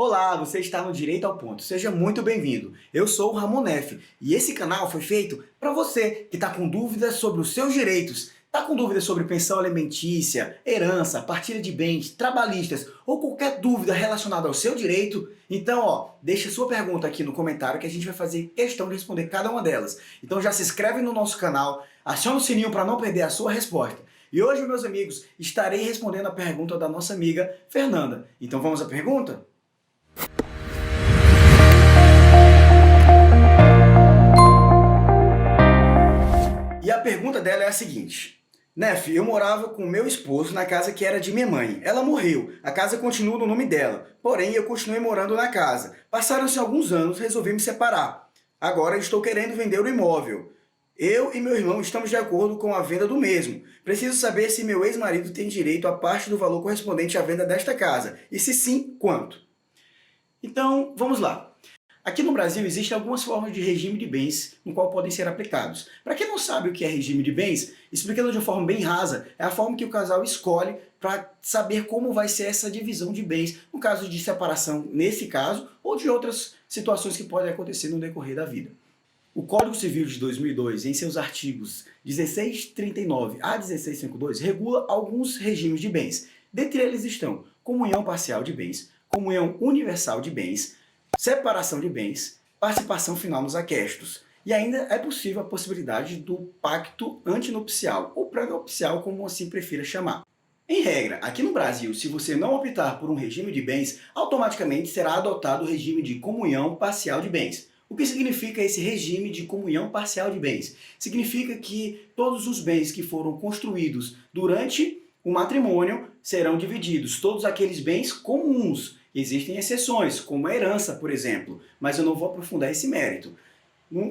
Olá, você está no Direito ao Ponto. Seja muito bem-vindo. Eu sou o Ramon Neff e esse canal foi feito para você que está com dúvidas sobre os seus direitos. Está com dúvidas sobre pensão alimentícia, herança, partilha de bens, trabalhistas ou qualquer dúvida relacionada ao seu direito? Então, deixa sua pergunta aqui no comentário que a gente vai fazer questão de responder cada uma delas. Então já se inscreve no nosso canal, aciona o sininho para não perder a sua resposta. E hoje, meus amigos, estarei respondendo a pergunta da nossa amiga Fernanda. Então vamos à pergunta? E a pergunta dela é a seguinte: Neff, eu morava com meu esposo na casa que era de minha mãe. Ela morreu, a casa continua no nome dela, porém eu continuei morando na casa. Passaram-se alguns anos, resolvi me separar. Agora estou querendo vender o imóvel. Eu e meu irmão estamos de acordo com a venda do mesmo. Preciso saber se meu ex-marido tem direito a parte do valor correspondente à venda desta casa, e se sim, quanto? Então, vamos lá. Aqui no Brasil existem algumas formas de regime de bens no qual podem ser aplicados. Para quem não sabe o que é regime de bens, explicando de uma forma bem rasa, é a forma que o casal escolhe para saber como vai ser essa divisão de bens, no caso de separação, nesse caso, ou de outras situações que podem acontecer no decorrer da vida. O Código Civil de 2002, em seus artigos 1639 a 1652, regula alguns regimes de bens. Dentre eles estão comunhão parcial de bens, comunhão universal de bens, separação de bens, participação final nos aquestos. E ainda é possível a possibilidade do pacto antinupcial, ou pré-nupcial, como assim prefira chamar. Em regra, aqui no Brasil, se você não optar por um regime de bens, automaticamente será adotado o regime de comunhão parcial de bens. O que significa esse regime de comunhão parcial de bens? Significa que todos os bens que foram construídos durante o matrimônio serão divididos, todos aqueles bens comuns. Existem exceções, como a herança, por exemplo, mas eu não vou aprofundar esse mérito.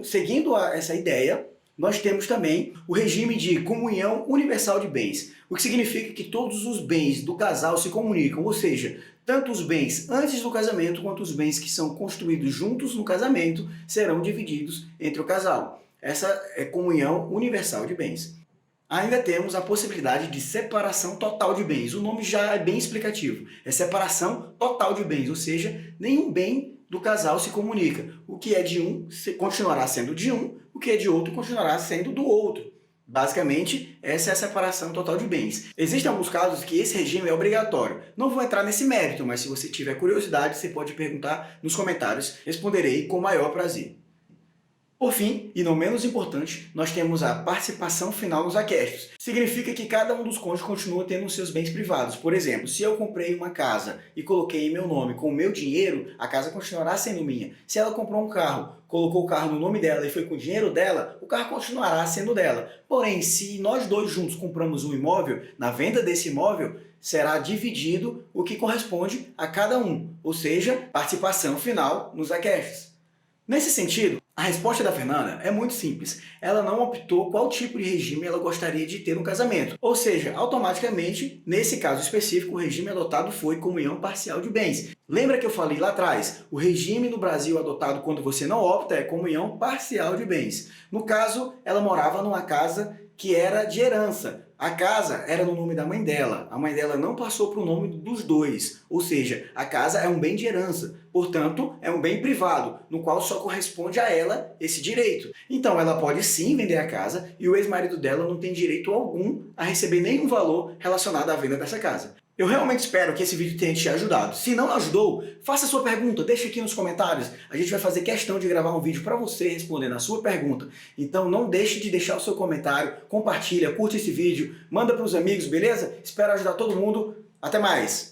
Seguindo essa ideia, nós temos também o regime de comunhão universal de bens, o que significa que todos os bens do casal se comunicam, ou seja, tanto os bens antes do casamento quanto os bens que são construídos juntos no casamento serão divididos entre o casal. Essa é comunhão universal de bens. Ainda temos a possibilidade de separação total de bens. O nome já é bem explicativo. É separação total de bens, ou seja, nenhum bem do casal se comunica. O que é de um continuará sendo de um, o que é de outro continuará sendo do outro. Basicamente, essa é a separação total de bens. Existem alguns casos que esse regime é obrigatório. Não vou entrar nesse mérito, mas se você tiver curiosidade, você pode perguntar nos comentários. Responderei com o maior prazer. Por fim, e não menos importante, nós temos a participação final nos aquestos. Significa que cada um dos cônjuges continua tendo os seus bens privados. Por exemplo, se eu comprei uma casa e coloquei em meu nome com o meu dinheiro, a casa continuará sendo minha. Se ela comprou um carro, colocou o carro no nome dela e foi com o dinheiro dela, o carro continuará sendo dela. Porém, se nós dois juntos compramos um imóvel, na venda desse imóvel, será dividido o que corresponde a cada um, ou seja, participação final nos aquestos. Nesse sentido, a resposta da Fernanda é muito simples. Ela não optou qual tipo de regime ela gostaria de ter no casamento. Ou seja, automaticamente, nesse caso específico, o regime adotado foi comunhão parcial de bens. Lembra que eu falei lá atrás? O regime no Brasil adotado quando você não opta é comunhão parcial de bens. No caso, ela morava numa casa que era de herança. A casa era no nome da mãe dela. A mãe dela não passou para o nome dos dois. Ou seja, a casa é um bem de herança. Portanto, é um bem privado, no qual só corresponde a ela esse direito. Então, ela pode sim vender a casa e o ex-marido dela não tem direito algum a receber nenhum valor relacionado à venda dessa casa. Eu realmente espero que esse vídeo tenha te ajudado. Se não ajudou, faça a sua pergunta, deixa aqui nos comentários. A gente vai fazer questão de gravar um vídeo para você respondendo a sua pergunta. Então não deixe de deixar o seu comentário, compartilha, curte esse vídeo, manda para os amigos, beleza? Espero ajudar todo mundo. Até mais!